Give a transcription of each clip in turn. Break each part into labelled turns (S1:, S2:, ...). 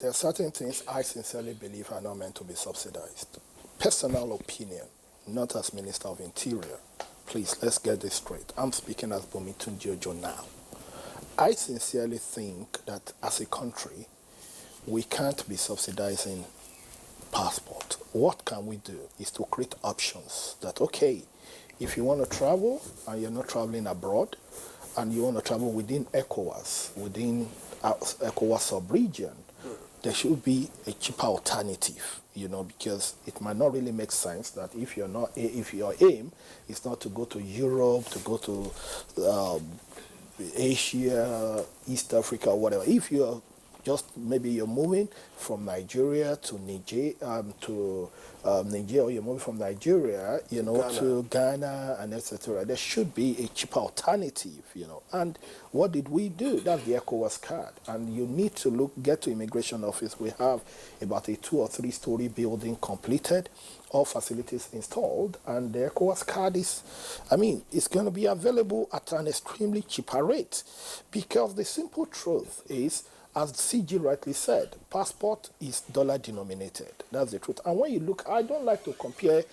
S1: There are certain things I sincerely believe are not meant to be subsidized. Personal opinion, not as Minister of Interior. Please, let's get this straight. I'm speaking as Bomitun Jojo now. I sincerely think that as a country, we can't be subsidizing passport. What can we do is to create options that, okay, if you want to travel and you're not traveling abroad and you want to travel within ECOWAS, within ECOWAS sub-region, there should be a cheaper alternative, because it might not really make sense that if your aim is not to go to Europe, to go to Asia, East Africa, whatever. If you're maybe you're moving from Nigeria to Niger, Nigeria, or you're moving from Nigeria, to Ghana and etc. There should be a cheaper alternative, And what did we do? That's the ECOWAS card. And you need to get to immigration office. We have about a 2 or 3 story building completed, all facilities installed, and the ECOWAS card it's going to be available at an extremely cheaper rate, because the simple truth is, as CG rightly said, passport is dollar denominated. That's the truth. And when you look, I don't like to compare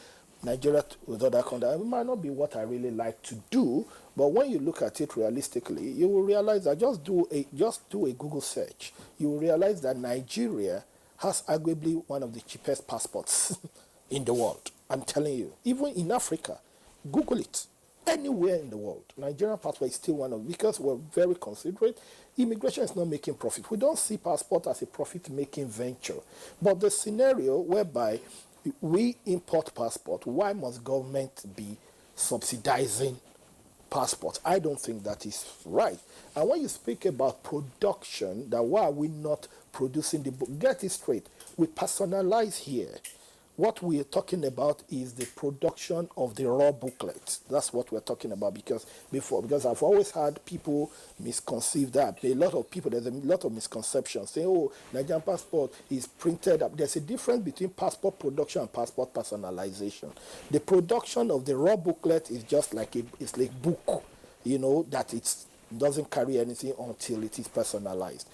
S1: Nigeria with other countries. It might not be what I really like to do, but when you look at it realistically, you will realize that just do a Google search. You will realize that Nigeria has arguably one of the cheapest passports in the world. I'm telling you, even in Africa, Google it. Anywhere in the world, Nigerian passport is still one of, because we're very considerate. Immigration is not making profit. We don't see passport as a profit-making venture. But the scenario whereby we import passport, why must government be subsidizing passports? I don't think that is right. And when you speak about production, that why are we not producing the book? Get it straight. We personalize here. What we are talking about is the production of the raw booklet. That's what we're talking about, because I've always had people misconceive that. There's a lot of misconceptions saying, oh, Nigerian passport is printed up. There's a difference between passport production and passport personalization. The production of the raw booklet is just like it's like book, that it doesn't carry anything until it is personalized.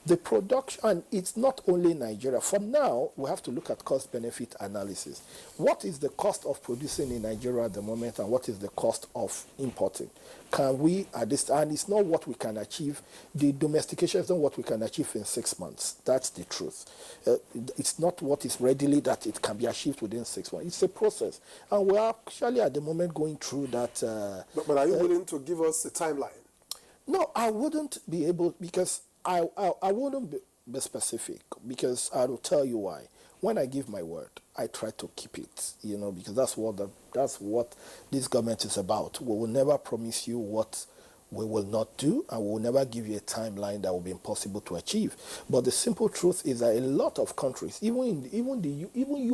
S1: The production, and it's not only Nigeria. For now, we have to look at cost-benefit analysis. What is the cost of producing in Nigeria at the moment, and what is the cost of importing? Can we, at this time, and it's not what we can achieve. The domestication is not what we can achieve in 6 months. That's the truth. It's not what is readily that it can be achieved within 6 months. It's a process. And we're actually at the moment going through that.
S2: But are you willing to give us a timeline?
S1: No, I wouldn't be able, because I wouldn't be specific, because I will tell you why. When I give my word, I try to keep it, because that's what this government is about. We will never promise you what we will not do, and we will never give you a timeline that will be impossible to achieve. But the simple truth is that a lot of countries, even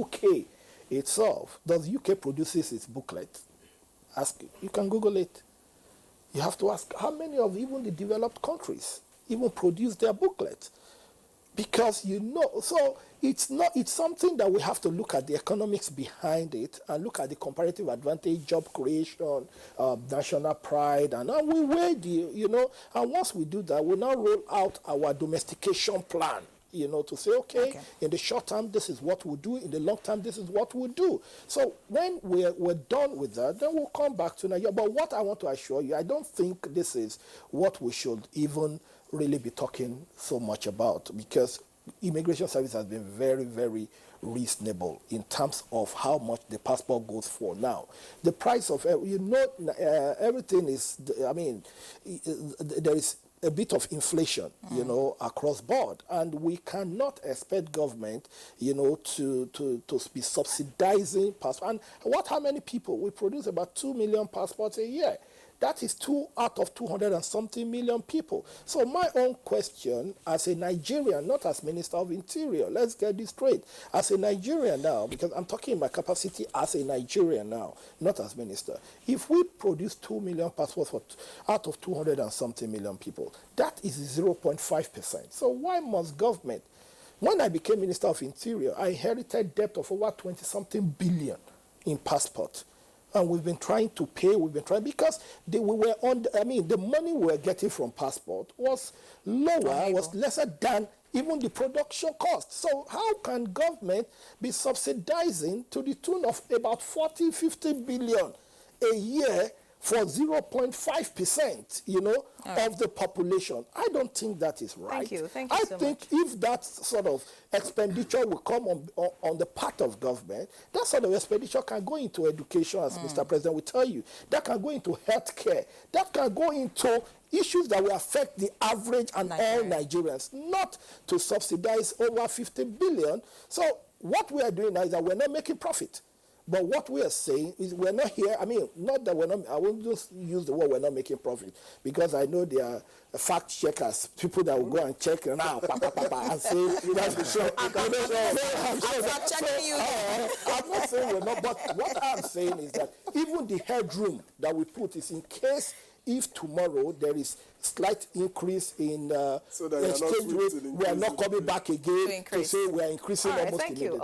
S1: UK itself, does UK produces its booklet? You can Google it. You have to ask how many of even the developed countries even produce their booklet, because so it's something that we have to look at the economics behind it, and look at the comparative advantage, job creation, national pride, and we weigh and once we do that, we now roll out our domestication plan, to say, okay, in the short term, this is what we'll do. In the long term, this is what we'll do. So when we're done with that, then we'll come back to Nigeria. But what I want to assure you, I don't think this is what we should even really be talking so much about, because immigration service has been very, very reasonable in terms of how much the passport goes for now. The price of, everything is, there is a bit of inflation, across board, and we cannot expect government, to be subsidizing passports. And how many people? We produce about 2 million passports a year. That is 2 out of 200 and something million people. So my own question, as a Nigerian, not as Minister of Interior, let's get this straight. As a Nigerian now, because I'm talking in my capacity as a Nigerian now, not as Minister. If we produce 2 million passports out of 200 and something million people, that is 0.5%. So why must government? When I became Minister of Interior, I inherited debt of over 20-something billion in passport. And we've been trying to pay, because the money we were getting from passport was lower, was lesser than even the production cost. So how can government be subsidizing to the tune of about 40, 50 billion a year for 0.5%, of the population? I don't think that is right.
S3: Thank you so much.
S1: I think if that sort of expenditure will come on the part of government, that sort of expenditure can go into education, as Mr. President will tell you. That can go into healthcare. That can go into issues that will affect the average and all Nigerians, not to subsidize over 50 billion. So what we are doing now is that we're not making profit. But what we are saying is we're not here, not that we're not, I won't just use the word we're not making profit, because I know there are fact checkers, people that will go and check now, and say, I'm not saying we're not, but what I'm saying is that even the headroom that we put is in case if tomorrow there is slight increase in exchange rate, we are not coming back again to say we are increasing almost immediately.